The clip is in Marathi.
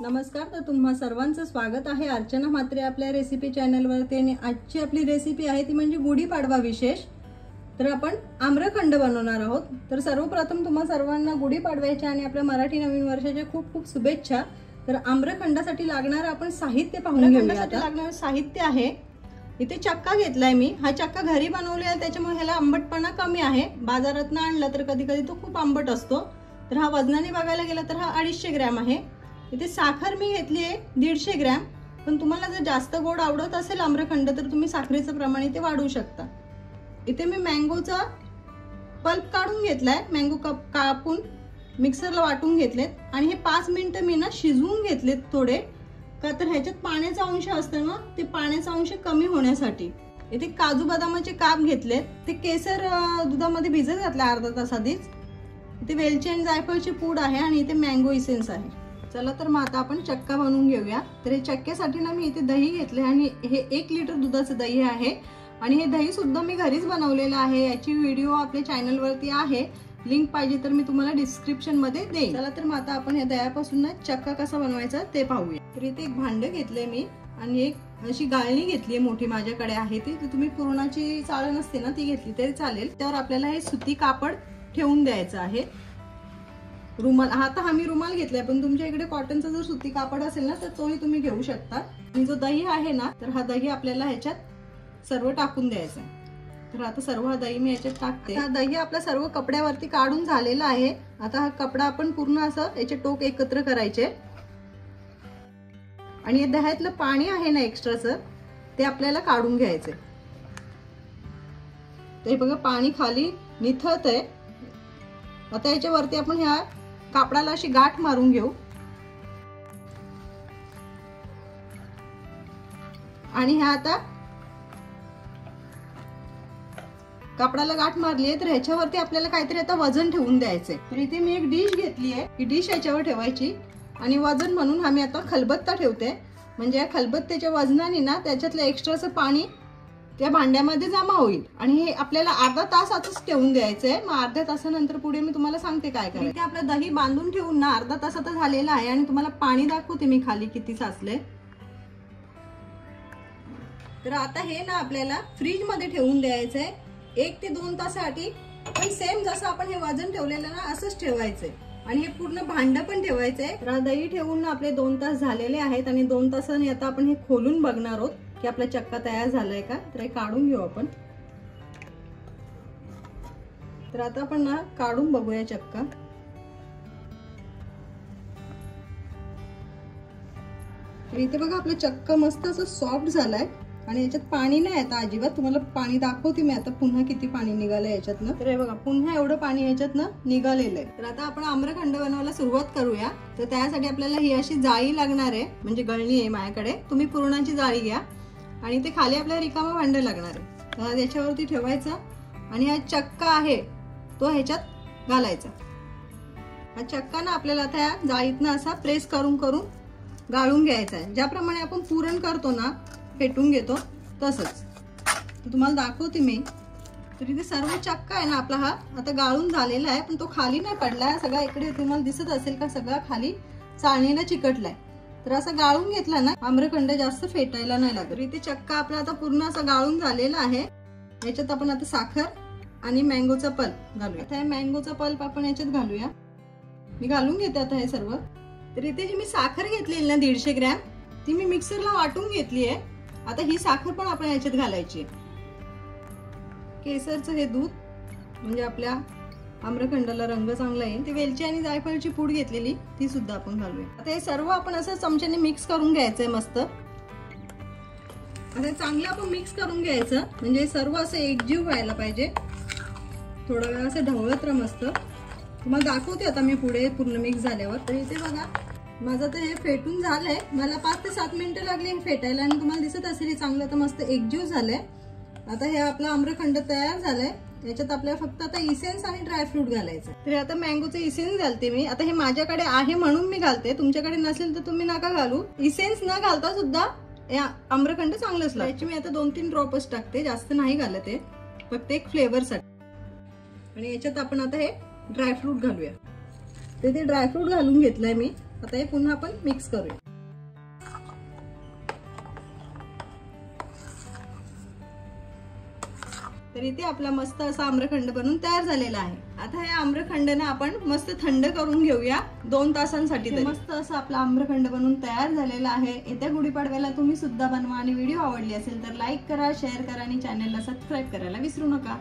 नमस्कार, तर तुम्हा सर्वांचं स्वागत आहे अर्चना म्हात्रे आपल्या रेसिपी चॅनलवरती। आणि आजची आपली रेसिपी आहे ती म्हणजे गुढीपाडवा विशेष। तर आपण आम्रखंड बनवणार आहोत। तर सर्वप्रथम तुम्हा सर्वांना गुढीपाडव्याच्या आणि आपल्या मराठी नवीन वर्षाच्या खूप खूप शुभेच्छा। तर आम्रखंडासाठी लागणार आपण साहित्य पाहून घेऊया। आता लागणार साहित्य आहे, इथे चक्का घेतलाय मी। हा चक्का घरी बनवलेला आहे, त्याच्यामुळे ह्याला आंबटपणा कमी आहे। बाजारातून आणला तर कधी कधी तो खूप आंबट असतो। तर हा वजनाने बघायला गेला तर हा 250 ग्रॅम आहे। इथे साखर मी घेतली आहे 150 ग्रॅम, पण तुम्हाला जर जास्त गोड आवडत असेल आम्रखंड तर तुम्ही साखरेचं प्रमाण इथे वाढवू शकता। इथे मी मँगोचा पल्प काढून घेतलाय, मँगो कापून मिक्सरला वाटून घेतलेत आणि हे 5 मिनिटं मी ना शिजवून घेतलेत थोडे, का तर ह्याच्यात पाण्याचा अंश असतो ना, ते पाण्याचा अंश कमी होण्यासाठी। इथे काजू बदामाचे काप घेतलेत, ते केसर दुधामध्ये भिजत घातले अर्धा तास आधीच। इथे वेलची आणि जायफळची पूड आहे आणि इथे मँगो इसेन्स आहे। चला तर मग आता आपण चक्का बनवून घेऊया। तर हे चक्क्यासाठी ना मी इथे दही घेतले आणि हे 1 लिटर दुधाचं दही आहे आणि हे दही सुद्धा मी घरीच बनवलेलं आहे। याची व्हिडिओ आपल्या चॅनल वरती आहे, लिंक पाहिजे तर मी तुम्हाला डिस्क्रिप्शन मध्ये देईन। चला तर मग आता आपण या दह्यापासून ना चक्का कसा बनवायचा ते पाहूया। तर इथे एक भांड घेतलंय मी आणि एक अशी गाळणी घेतली मोठी, माझ्याकडे आहे ती। तुम्ही पुरणाची चाळण असते ना ती घेतली तरी चालेल। त्यावर आपल्याला हे सुती कापड ठेवून द्यायचं आहे। रुमाल, आता हा मी रुमाल घेतलाय, पण तुमच्या इकडे कॉटनचा जर सुती कापड असेल ना तर तोही तुम्ही घेऊ शकता। आणि जो दही आहे ना, तर हा दही आपल्याला ह्याच्यात सर्व टाकून द्यायचा। तर आता सर्व हा दही मी याच्यात टाकते। हा दही आपल्या सर्व कपड्यावरती काढून झालेला आहे। आता हा कपडा आपण पूर्ण असं याचे टोक एकत्र करायचे आणि या दह्यातलं पाणी आहे ना एक्स्ट्राचं, ते आपल्याला काढून घ्यायचे। ते बघा पाणी खाली निथळतंय। आता याच्यावरती आपण ह्या कापडाला अशी गाठ मारून घेऊ आणि ह्या आता कापडाला गाठ मारली आहे, तर ह्याच्यावरती आपल्याला काहीतरी आता वजन ठेवून द्यायचंय। तर इथे मी एक डिश घेतली आहे, ही डिश याच्यावर ठेवायची आणि वजन म्हणून आम्ही आता खलबत्ता ठेवते। म्हणजे या खलबत्त्याच्या वजनाने ना त्याच्यातलं एक्स्ट्राचं पाणी त्या भांड्यामध्ये जमा होईल आणि हे आपल्याला अर्धा तासातच ठेवून द्यायचंय। मग अर्ध्या तासानंतर पुढे मी तुम्हाला सांगते काय करायचं। इथे आपलं दही बांधून ठेवून ना अर्धा तासात झालेला आहे आणि तुम्हाला पाणी दाखवते मी खाली किती साचले। तर आता हे ना आपल्याला फ्रीज मध्ये ठेवून द्यायचंय 1 ते 2 तासासाठी। पण सेम जसं आपण हे वजन ठेवलेलं ना असंच ठेवायचंय आणि हे पूर्ण भांड पण ठेवायचंय। तर दही ठेवून ना आपले 2 तास झालेले आहेत आणि 2 तासांनी आता आपण हे खोलून बघणार आहोत की आपला चक्का तयार झालाय का। तर हे काढून घेऊ आपण। तर आता आपण ना काढून बघूया चक्का। तर इथे बघा आपलं चक्का मस्त असं सॉफ्ट झालाय आणि याच्यात पाणी नाही आता अजिबात। तुम्हाला पाणी दाखवते मी आता पुन्हा किती पाणी निघालंय याच्यातनं। तर हे बघा पुन्हा एवढं पाणी याच्यातनं निघालेलं आहे। तर आता आपण आम्रखंड बनवायला सुरुवात करूया। तर त्यासाठी आपल्याला ही अशी जाळी लागणार आहे, म्हणजे गळणी आहे माझ्याकडे। तुम्ही पुरणाची जाळी घ्या आणि ते खाली आपल्याला रिकामा भांड लागणार आहे, तर याच्यावरती ठेवायचा आणि हा चक्का आहे तो ह्याच्यात घालायचा। हा चक्का ना आपल्याला आता या जाळीतनं असा प्रेस करून करून गाळून घ्यायचा आहे। ज्याप्रमाणे आपण पुरण करतो ना, फेटून घेतो तसंच। तुम्हाला दाखवते मी। तर इथे सर्व चक्का आहे ना आपला हा आता गाळून झालेला आहे, पण तो खाली नाही पडलाय सगळा। इकडे तुम्हाला दिसत असेल का सगळा खाली चाळणीला चिकटलाय। तर असं गाळून घेतला ना आम्रखंड जास्त फेटायला नाही लागत। इथे चक्का आपला आता पूर्ण असा गाळून झालेला आहे। याच्यात आपण आता साखर आणि मँगोचा पल्प घालूया। आता हे मँगोचा पल्प आपण याच्यात घालूया। मी घालून घेते आता हे सर्व। तर इथे जी मी साखर घेतलेली ना 150 ग्रॅम, ती मी मिक्सरला वाटून घेतली आहे। आता ही साखर पण आपण याच्यात घालायची। केसरचं हे दूध म्हणजे आपल्या आम्रखंडाला रंग चांगला येईल। ते वेलची आणि जायफळची पूड घेतलेली ती सुद्धा आपण घालूया। आता हे सर्व आपण असं चमच्याने मिक्स करून घ्यायचंय मस्त। आता चांगलं आपण मिक्स करून घ्यायचं, म्हणजे सर्व असं एकजीव व्हायला पाहिजे। थोडा वेळ असं ढवळत राहा मस्त। तुम्हाला दाखवते आता मी पुढे पूर्ण मिक्स झाल्यावर। तर इथे बघा माझं तर हे फेटून झालंय, मला 5 ते 7 मिनिटं लागली फेटायला आणि तुम्हाला दिसत असेल चांगलं तर मस्त एकजीव झालंय। आता हे आपला आम्रखंड तयार झालाय। याच्यात आपल्याला फक्त आता इसेन्स आणि ड्रायफ्रूट घालायचं। तर आता मँगोचे इसेन्स घालते मी। आता हे माझ्याकडे आहे म्हणून मी घालते, तुमच्याकडे नसेल तर तुम्ही नका घालू। इसेन्स न घालता सुद्धा आम्रखंड चांगलंच लागतं। याची मी आता 2-3 ड्रॉपच टाकते, जास्त नाही घालते, फक्त एक फ्लेवर साठी। आणि याच्यात आपण आता हे ड्रायफ्रूट घालूया। ते ड्रायफ्रूट घालून घेतलंय मी आता हे पुन्हा आपण मिक्स करूया. तर इथे आपला मस्त असा आम्रखंड बनून तयार झालेला आहे. आता हे आम्रखंडने आपण मस्त थंड करून घेऊया 2 तासांसाठी. मस्त असं आपला आम्रखंड बनून तयार झालेला आहे. येत्या गुढीपाडव्याला तुम्ही सुद्धा बनवा आणि व्हिडिओ आवडली असेल तर लाईक करा, शेअर करा आणि चॅनलला सबस्क्राईब करायला विसरू नका.